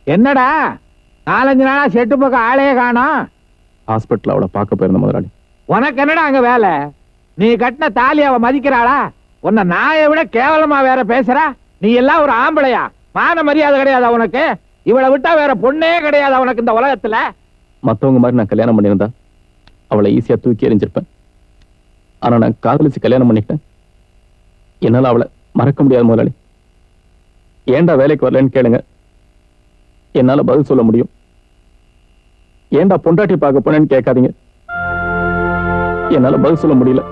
என்னடா 4-5 நாளா செட்டு பக்கம் ஆளையே காணோம்? ஹாஸ்பிட்டல் அவளை பார்க்க போயிருந்த முதலாளி. உனக்கு என்னடா அங்க வேலை? நீ கட்டின தாலி அவ மதிக்கிறாளா? உன்னை நாயை விட கேவலமா வேற பேசுறா? நீ எல்லாம் ஒரு ஆம்பளையா? மான மரியாதை கிடையாது உனக்கு? இவளை விட்டா வேற பொண்ணே கிடையாது உனக்கு இந்த உலகத்துல. மத்தவங்க மாதிரி நான் கல்யாணம் பண்ணியிருந்தா அவளை ஈஸியா தூக்கி எறிஞ்சிருப்பேன். ஆனா நான் காதலிச்சு கல்யாணம் பண்ணிக்கிட்டேன். என்னால அவளை மறக்க முடியாது முதலாளி. ஏண்டா வேலைக்கு வரலன்னு கேளுங்க, என்னால பதில் சொல்ல முடியும். ஏண்டா பொண்டாட்டி பார்க்க போனேன்னு கேட்காதீங்க, என்னால பதில் சொல்ல முடியல.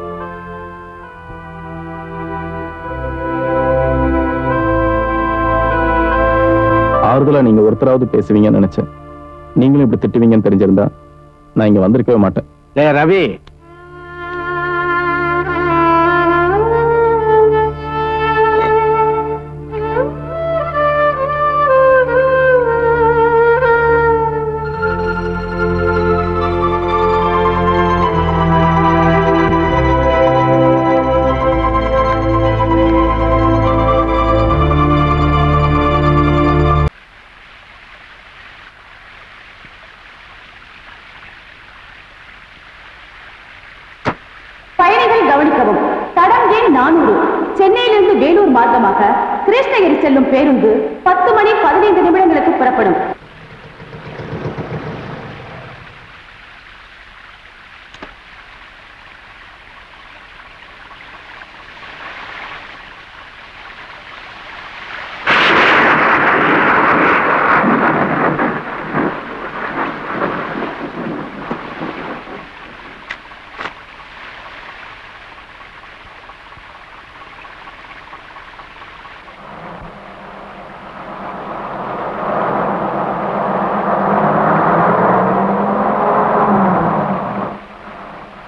ஆறுதலா நீங்க ஒருத்தராவது பேசுவீங்கன்னு நினைச்சேன். நீங்களும் இப்படி திட்டுவீங்கன்னு தெரிஞ்சிருந்தா நான் இங்க வந்திருக்கவே மாட்டேன். ரவி, சென்னையிலிருந்து வேலூர் மார்க்கமாக கிருஷ்ணகிரி செல்லும் பேருந்து 10 மணி 15 நிமிடங்களுக்கு புறப்படும்.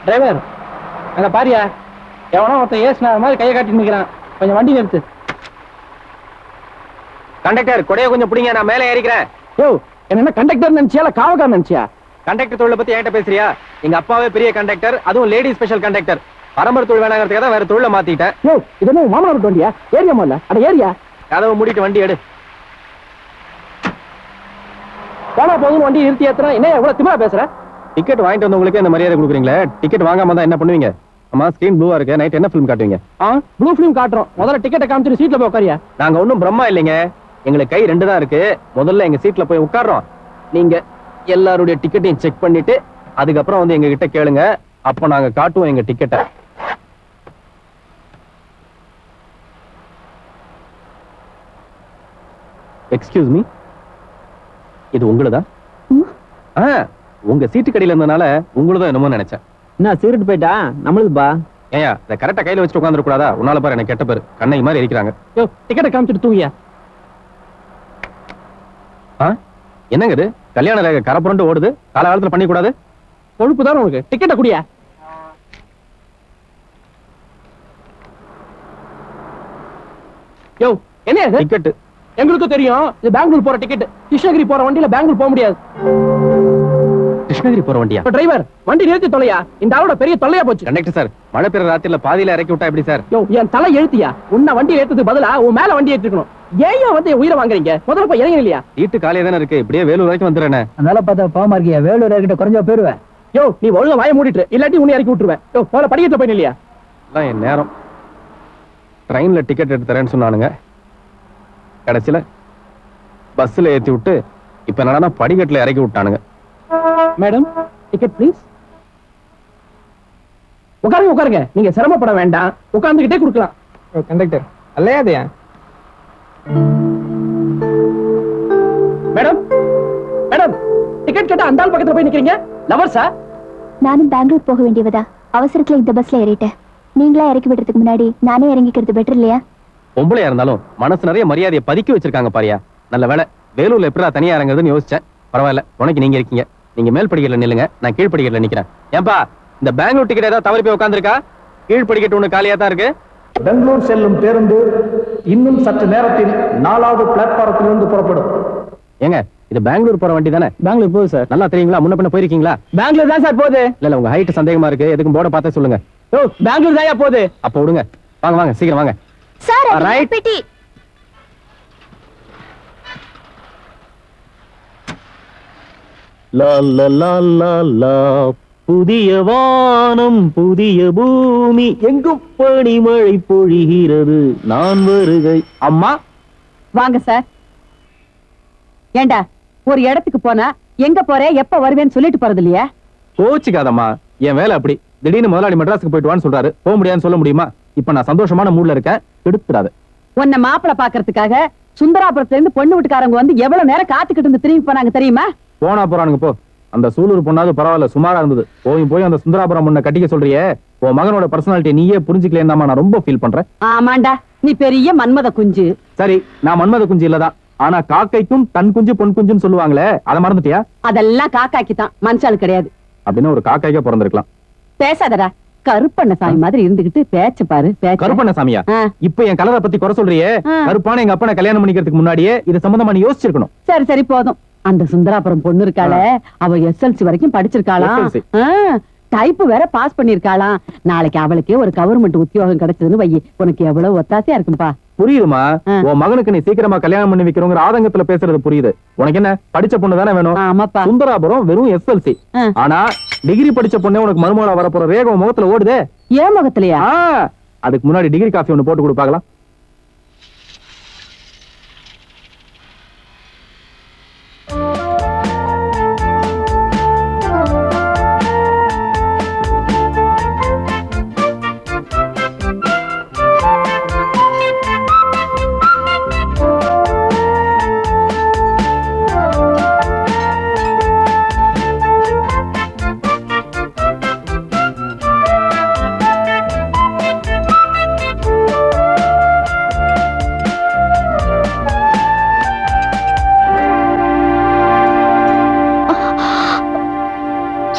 டிரைவர், அங்க பாரியா, எவனோ ஒருத்தன் ஏசுனா மாதிரி கையை காட்டி நிக்கிறான். கொஞ்சம் வண்டி நிறுத்து. கண்டக்டர், கொடையை கொஞ்சம் பிடிங்க, நான் மேலே ஏறிக்கிறேன். யோ, என்ன கண்டக்டர் நினைச்சியா இல்ல காவக்கார நினைச்சியா? கண்டக்டர் தொழிலை பத்தி என்கிட்ட பேசுறியா? எங்க அப்பாவே பெரிய கண்டக்டர், அதுவும் லேடி ஸ்பெஷல் கண்டக்டர். பரம்பரை தொழில் வேணாங்கிறதுக்காக தான் வேற தொழிலை மாத்திட்டேன். யோ, இது என்ன மாமனார் வண்டியா? ஏரியா முதல்ல, அட ஏரியா. கதவை மூடிட்டு வண்டி எடு. போனா போதும் வண்டி நிறுத்தி ஏத்துறேன். என்ன எவ்வளவு திமிரா பேசுற? டிக்கெட் வாங்கிட்டு வந்தவங்களுக்கு இந்த மரியாதை கொடுக்குறீங்களே, டிக்கெட் வாங்காம தான் என்ன பண்ணுவீங்க? அம்மா, ஸ்கிரீன் ப்ளூவா இருக்கு, நைட் என்ன ஃபிலிம் காட்டுவீங்க? ப்ளூ ஃபிலிம் காட்டுறோம். முதல்ல டிக்கெட்டை காமிச்சிட்டு சீட்ல போய் உட்காரியா. நாங்க ஒன்னும் பிரம்மா இல்லைங்க, எங்களுக்கு கை 2 தான் இருக்கு. முதல்ல எங்க சீட்ல போய் உட்கார்றோம். நீங்க எல்லாருடைய டிக்கெட்டையும் செக் பண்ணிட்டு அதுக்கப்புறம் வந்து எங்க கிட்ட கேளுங்க. அப்ப நாங்க காட்டுவோம் எங்க டிக்கெட்டை. எக்ஸ்கியூஸ் மீ, இது உங்களுதா? உங்க சீட்டு கடையில இருந்தனால உங்களுதான் என்னமோ நினைச்சேன். என்ன சீருட்டு போயிட்டா? நம்மளுக்குப்பா. ஏயா, இதை கரெக்டா கையில வச்சுட்டு உட்கார்ந்து கூடாதா? உன்னால பாரு எனக்கு கெட்ட பேரு. கண்ணை மாதிரி இருக்கிறாங்க. யோ, டிக்கெட்டை காமிச்சிட்டு தூங்கியா. என்னங்க இது? கல்யாண ரேகை கரை புரண்டு ஓடுது. காலகாலத்துல பண்ணி கூடாது. கொழுப்பு தான் உங்களுக்கு. டிக்கெட்டை குடியா. யோ, என்ன டிக்கெட்? எங்களுக்கும் தெரியும், இது பெங்களூர் போற டிக்கெட். கிருஷ்ணகிரி போற வண்டியில பெங்களூர் போக முடியாது. கிருஷ்ணகிரி போற வண்டியா? டிரைவர், வண்டி நிறுத்தி தொலையா. இந்த ஆளோட பெரிய தொல்லையா போச்சு. கண்டக்டர் சார், மழை பெய்ற ராத்திரில பாதியில இறக்கி விட்டா எப்படி சார்? யோ, என் தலை எழுத்தியா? உன்ன வண்டி ஏத்துறதுக்கு பதிலா உன் மேல வண்டி ஏத்திக்கணும். ஏன் வந்து உயிரை வாங்குறீங்க? முதல்ல போய் இறங்க இல்லையா? சீட்டு காலியா தானே இருக்கு, இப்படியே வேலூர் வரைக்கும் வந்துடுறேன். அதனால பார்த்தா பாவமா இருக்கியா? வேலூர் கிட்ட குறைஞ்சா போயிருவேன். யோ, நீ ஒழுங்கா வாய மூடிட்டு, இல்லாட்டி உன்னை இறக்கி விட்டுருவேன். யோ, முதல்ல படிக்கட்டு போய் இல்லையா? எல்லாம் என் நேரம். ட்ரெயின்ல டிக்கெட் எடுத்து தரேன்னு சொன்னானுங்க, கடைசியில பஸ்ல ஏத்தி விட்டு இப்ப என்னன்னா படிக்கட்டுல இறக்கி விட்டானுங்க. Madam, ticket please. உட்காருங்க உட்காருங்க, நீங்க சிரமப்பட வேண்டாம், உட்கார்ந்துகிட்டே கொடுக்கலாம். கண்டக்டர் அல்லையாதையா? மேடம், மேடம், டிக்கெட் கேட்டா அந்த ஆள் பக்கத்துல போய் நிக்கிறீங்க. லவர்ஸா? நானும் பெங்களூர் போக வேண்டியவதா, அவசரத்துல இந்த பஸ்ல ஏறிட்டேன். நீங்களா இறக்கி விடுறதுக்கு முன்னாடி நானே இறங்கிக்கிறது பெட்டர் இல்லையா? பொம்பளையா இருந்தாலும் மனசு நிறைய மரியாதையை பதுக்கி வச்சிருக்காங்க பாரியா. நல்ல வேலை, வேலூர்ல எப்படா தனியா இறங்குறதுன்னு யோசிச்சேன். பரவாயில்ல, உனக்கு நீங்க இருக்கீங்க. நீங்க மேல் படிக்கட்டுல நில்லுங்க, நான் கீழ் படிக்கட்டுல நிக்கிறேன். ஏன்பா, இந்த பெங்களூர் டிக்கெட் ஏதாவது தவறி போய் உட்காந்துருக்கா? கீழ் படிக்கட்டு ஒண்ணு காலியா தான் இருக்கு. பெங்களூர் செல்லும் பேருந்து இன்னும் சற்று நேரத்தில் 4வது பிளாட்பாரத்திலிருந்து புறப்படும். ஏங்க, இது பெங்களூர் போற வண்டி தானே? பெங்களூர் போகுது சார். நல்லா தெரியுங்களா? முன்ன பின்ன போயிருக்கீங்களா? பெங்களூர் தான் சார் போகுது. இல்ல, உங்க ஹைட் சந்தேகமா இருக்கு, எதுக்கும் போர்டை பார்த்தே சொல்லுங்க. ஓ, பெங்களூர் தான் போகுது. அப்ப விடுங்க, வாங்க வாங்க சீக்கிரம் வாங்க. சார், பெட்டி. லா லா லா லா லா புதிய வானம் புதிய பூமி எங்கும் பனிமழை பொழிகிறது நான் வருகை. அம்மா வாங்க சார். ஏண்டா ஒரு இடத்துக்கு போனா எங்க போற எப்ப வருவேன்னு சொல்லிட்டு போறது இல்லையா? கோச்சிக்காதம்மா, என் வேலை அப்படி. திடீர்னு முதலாளி மெட்ராஸுக்கு போயிட்டு வான்னு சொல்றாரு, போக முடியாதுன்னு சொல்ல முடியுமா? இப்ப நான் சந்தோஷமான மூட்ல இருக்கேன், கெடுத்துறாது. உன்னை மாப்பிளை பாக்குறதுக்காக சுந்தராபுரத்துல இருந்து பொண்ணு வீட்டுக்காரங்க வந்து எவ்வளவு நேரம் காத்துக்கிட்டு இருந்து திரும்பி போனாங்க தெரியுமா? போனா போறானுங்க போ. அந்த சூலூர் பொண்ணாவது பரவாயில்ல, சுமாரா இருந்தது. போய் அந்த சுந்தராபுரம் முன்ன கட்டிக்க சொல்றியே, உன் மகனோட பர்சனாலிட்டி நீயே புரிஞ்சுக்கலன்னா நான் ரொம்ப ஃபீல் பண்றேன். ஆமாண்டா, நீ பெரிய மன்மத குஞ்சு. சரி, நான் மன்மத குஞ்சு இல்லதான். ஆனா காக்கைக்கும் தன் குஞ்சு பொன் குஞ்சுன்னு சொல்லுவாங்களே, அதை மறந்துட்டியா? அதெல்லாம் காக்காக்கி தான், மனுஷால் கிடையாது. அப்படின்னு ஒரு காக்காய்க்கே பிறந்திருக்கலாம். பேசாதடா, கருப்பண்ண சாமி மாதிரி இருந்துகிட்டு பேச்சு பாரு. கருப்பண்ண சாமியா? இப்ப என் கலரை பத்தி குறை சொல்றியே, கருப்பான எங்க அப்பனை கல்யாணம் பண்ணிக்கிறதுக்கு முன்னாடியே இது சம்பந்தமா நீ யோசிச்சிருக்கணும். சரி சரி போதும். அந்த சுந்தராபுரம் பொண்ணு இருக்காள, அவ எஸ்எல்சி வரைக்கும் படிச்சிருக்காளாம். டைப் வேற பாஸ் பண்ணிருக்காளாம். நாளைக்கு அவளுக்கே ஒரு கவர்மெண்ட் உத்தியோகம் கிடைச்சதுன்னு வை, உனக்கு எவ்வளவு ஒத்தாசையா இருக்கும்பா. புரியுதுமா? உன் மகனுக்கு நீ சீக்கிரமா கல்யாணம் பண்ணி வைக்கிறோங்கிற ஆதங்கத்துல பேசுறது புரியுது. உனக்கு என்ன, படிச்ச பொண்ணு தானே வேணும்? ஆமாப்பா. சுந்தராபுரம் வெறும் எஸ்எல்சி. ஆனா டிகிரி படிச்ச பொண்ணே உனக்கு மருமகளா வரப்போற ரேகம் முகத்துல ஓடுதே. ஏன் முகத்திலயா? அதுக்கு முன்னாடி டிகிரி காஃபி ஒண்ணு போட்டு கொடுப்பாங்களா?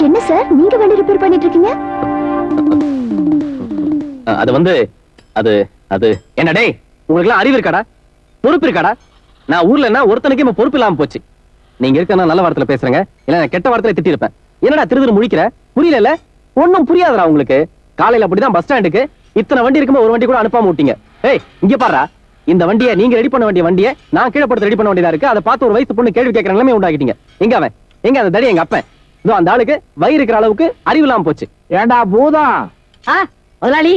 என்ன சார், நீங்க வண்டி ரிப்பேர் பண்ணிட்டு இருக்கீங்க? அது வந்து அது அது என்னடே, உங்களுக்கு எல்லாம் அறிவு இருக்காடா, பொறுப்பு இருக்காடா? நான் ஊர்ல என்ன ஒருத்தனுக்கு இப்ப பொறுப்பு இல்லாம போச்சு. நீங்க இருக்க நல்ல வார்த்தையில பேசுறேங்க, இல்ல நான் கெட்ட வார்த்தையில திட்டி இருப்பேன். என்னடா திரு முழிக்கிற? புரியல? ஒன்னும் புரியாதடா உங்களுக்கு. காலையில அப்படிதான் பஸ் ஸ்டாண்டுக்கு இத்தனை வண்டி இருக்கும்போது ஒரு வண்டி கூட அனுப்பாம விட்டீங்க. ஏய் இங்க பாருடா, இந்த வண்டியை நீங்க ரெடி பண்ண வேண்டிய வண்டியை நான் கீழே படுத்து ரெடி பண்ண வேண்டியதா இருக்கு. அதை பார்த்து ஒரு வயசு பொண்ணு கேள்வி கேட்கற நிலைமை உண்டாக்கிட்டீங்க. எங்க அவன்? எங்க அந்த தடி? எங்க அப்பன். இதோ அந்த ஆளுக்கு வயிறு இருக்கிற அளவுக்கு அறிவு இல்லாம போச்சு. ஏண்டா பூதம், முதலாளி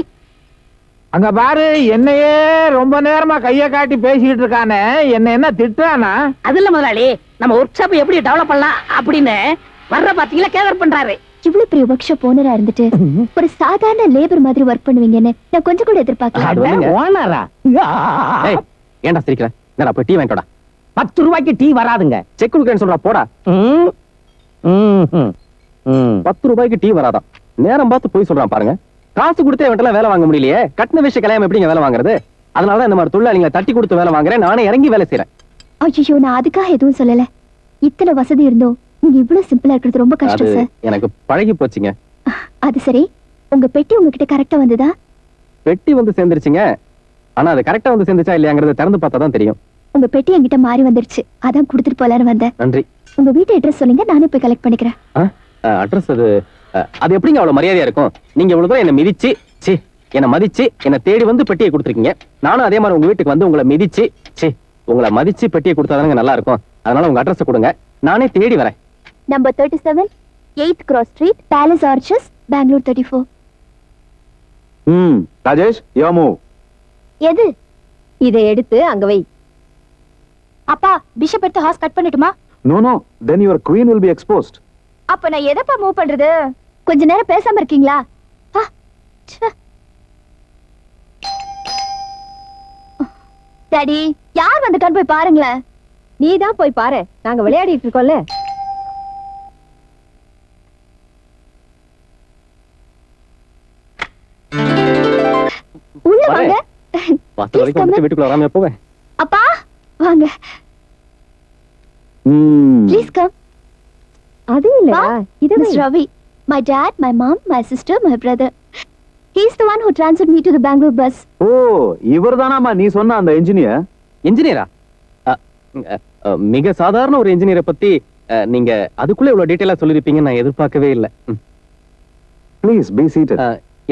அங்க பாரு, என்னையே ரொம்ப நேரமா கைய காட்டி பேசிட்டு இருக்கானே, என்ன திட்டுறானா? அது இல்ல முதலாளி, நம்ம ஒர்க் ஷாப் எப்படி டெவலப் பண்ணலாம் அப்படின்னு வர்ற பாத்தீங்களா கேதர் பண்றாரு. இவ்வளவு பெரிய ஒர்க் ஷாப் ஓனரா இருந்துட்டு ஒரு சாதாரண லேபர் மாதிரி ஒர்க் பண்ணுவீங்கன்னு நான் கொஞ்சம் கூட எதிர்பார்க்கல. ஓனரா? ஏன்டா சிரிக்கிற? என்னடா போய் டீ வாங்கிட்டோடா. 10 ரூபாய்க்கு டீ வராதுங்க. செக் கொடுக்கறேன்னு சொல்றா, போடா. 10 ரூபாய்க்கு டீ வராதான். நேரம் பார்த்து போய் சொல்றான் பாருங்க. காசு கொடுத்தே இவன்ட்டெல்லாம் வேலை வாங்க முடியலையே. கட்டின விஷயம் கல்யாணம் எப்படிங்க வேலை வாங்குறது? அதனாலதான் இந்த மாதிரி தொழிலாளிகளை தட்டி கொடுத்து வேலை வாங்குறேன். நானே இறங்கி வேலை செய்யறேன். ஐயோ, நான் அதுக்காக எதுவும் சொல்லல. இத்தனை வசதி இருந்தோம் நீங்க இவ்வளவு சிம்பிளா இருக்கிறது ரொம்ப கஷ்டம் சார். எனக்கு பழகி போச்சுங்க. அது சரி, உங்க பெட்டி உங்ககிட்ட கரெக்டா வந்ததா? பெட்டி வந்து சேர்ந்துருச்சுங்க. ஆனா அது கரெக்டா வந்து சேர்ந்துச்சா இல்லையாங்கிறத திறந்து பார்த்தா தான் தெரியும். உங்க பெட்டி என்கிட்ட மாறி வந்துருச்சு, அதான் கொடுத்துட்டு போலான்னு வந்தேன். நன்றி. உங்க வீட்டு அட்ரஸ் சொல்லுங்க, நானே போய் கலெக்ட் பண்ணிக்கிறேன். அட்ரஸ் அது எப்படிங்க அவ்வளவு மரியாதையா இருக்கும்? நீங்க இவ்வளவு தூரம் என்ன மிதிச்சு என்ன மதிச்சு என்ன தேடி வந்து பெட்டியை கொடுத்துருக்கீங்க. நானும் அதே மாதிரி உங்க வீட்டுக்கு வந்து உங்களை மிதிச்சு உங்களை மதிச்சு பெட்டியை கொடுத்தாதாங்க நல்லா இருக்கும். அதனால உங்க அட்ரஸ் கொடுங்க, நானே தேடி வரேன். Number 37, 8th Cross Street, Palace Arches, Bangalore 34. Rajesh, யோமு. எது? இதை எடுத்து அங்க வை. அப்பா, பிஷப் எடுத்து ஹாஸ் கட் பண்ணட்டுமா? No, then your queen will be exposed. அப்ப நான் எதப்பா மூவ் பண்றது? கொஞ்ச நேரம் பேசாம இருக்கீங்களா? டாடி, யார் வந்துட்டான்னு போய் பாருங்களேன். நீ தான் போய் பாரு, நாங்க விளையாடிட்டு இருக்கோம்ல. உள்ள வாங்க. வாசல் வரைக்கும் வந்து வீட்டுக்குள்ள வராம போவேன். அப்பா வாங்க. Please come. அது இல்ல, இது miss Ravi. My dad, my mom, my sister, my brother. He's the one who transferred me to the Bangalore bus. ஓ, இவர்தானாமா நீ சொன்ன அந்த இன்ஜினியர்? இன்ஜினியரா? மிக சாதாரண ஒரு இன்ஜினியரை பத்தி நீங்க அதுக்குள்ள இவ்வளவு டீடைலா சொல்லிருப்பீங்கன்னு நான் எதிர்பார்க்கவே இல்லை. Please be seated.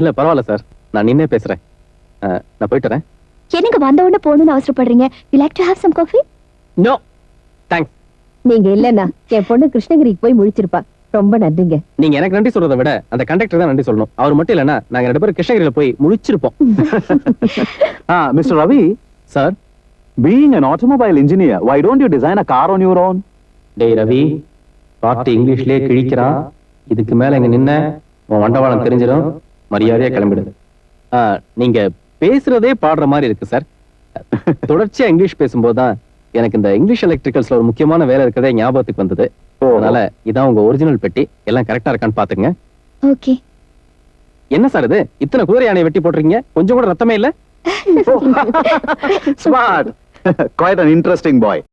இல்ல பரவாயில்ல சார், நான் நின்னே பேசுறேன். நான் போயிட்டு வரேன். என்னங்க வந்த உடனே போகணும்னு அவசரப்படுறீங்க? You like to have some coffee? No, thanks. நீங்க இல்லன்னா என் பொண்ணு கிருஷ்ணகிரிக்கு போய் முழிச்சிருப்பா. ரொம்ப நன்றிங்க. நீங்க எனக்கு நன்றி சொல்றதை விட அந்த கண்டக்டர் தான் நன்றி சொல்லணும். அவர் மட்டும் இல்லைன்னா நாங்க 2 பேரும் கிருஷ்ணகிரியில போய் முழிச்சிருப்போம். Mr. Ravi, sir, being an automobile engineer, why don't you design a car on your own? டேய் ரவி, பாட்டு இங்கிலீஷ்லயே கிழிக்கிறான். இதுக்கு மேல இங்க நின்ன உன் வண்டவாளம் தெரிஞ்சிடும். மரியாதையா கிளம்பிடு. நீங்க பேசுறதே பாடுற மாதிரி இருக்கு சார். தொடர்ச்சியா இங்கிலீஷ் பேசும்போதுதான் எனக்கு இந்த இங்கிலீஷ் எலக்ட்ரிக்கல்ஸ்ல ஒரு முக்கியமான வேலை இருக்கிறதே ஞாபகத்துக்கு வந்தது. அதனால இதான் உங்க ஒரிஜினல் பெட்டி. எல்லாம் கரெக்டா இருக்கான்னு பாத்துங்க. ஓகே. என்ன சார் இது, இத்தனை குதிரை யானையை வெட்டி போட்டிருக்கீங்க, கொஞ்சம் கூட ரத்தமே இல்ல? Smart. Quite an interesting boy.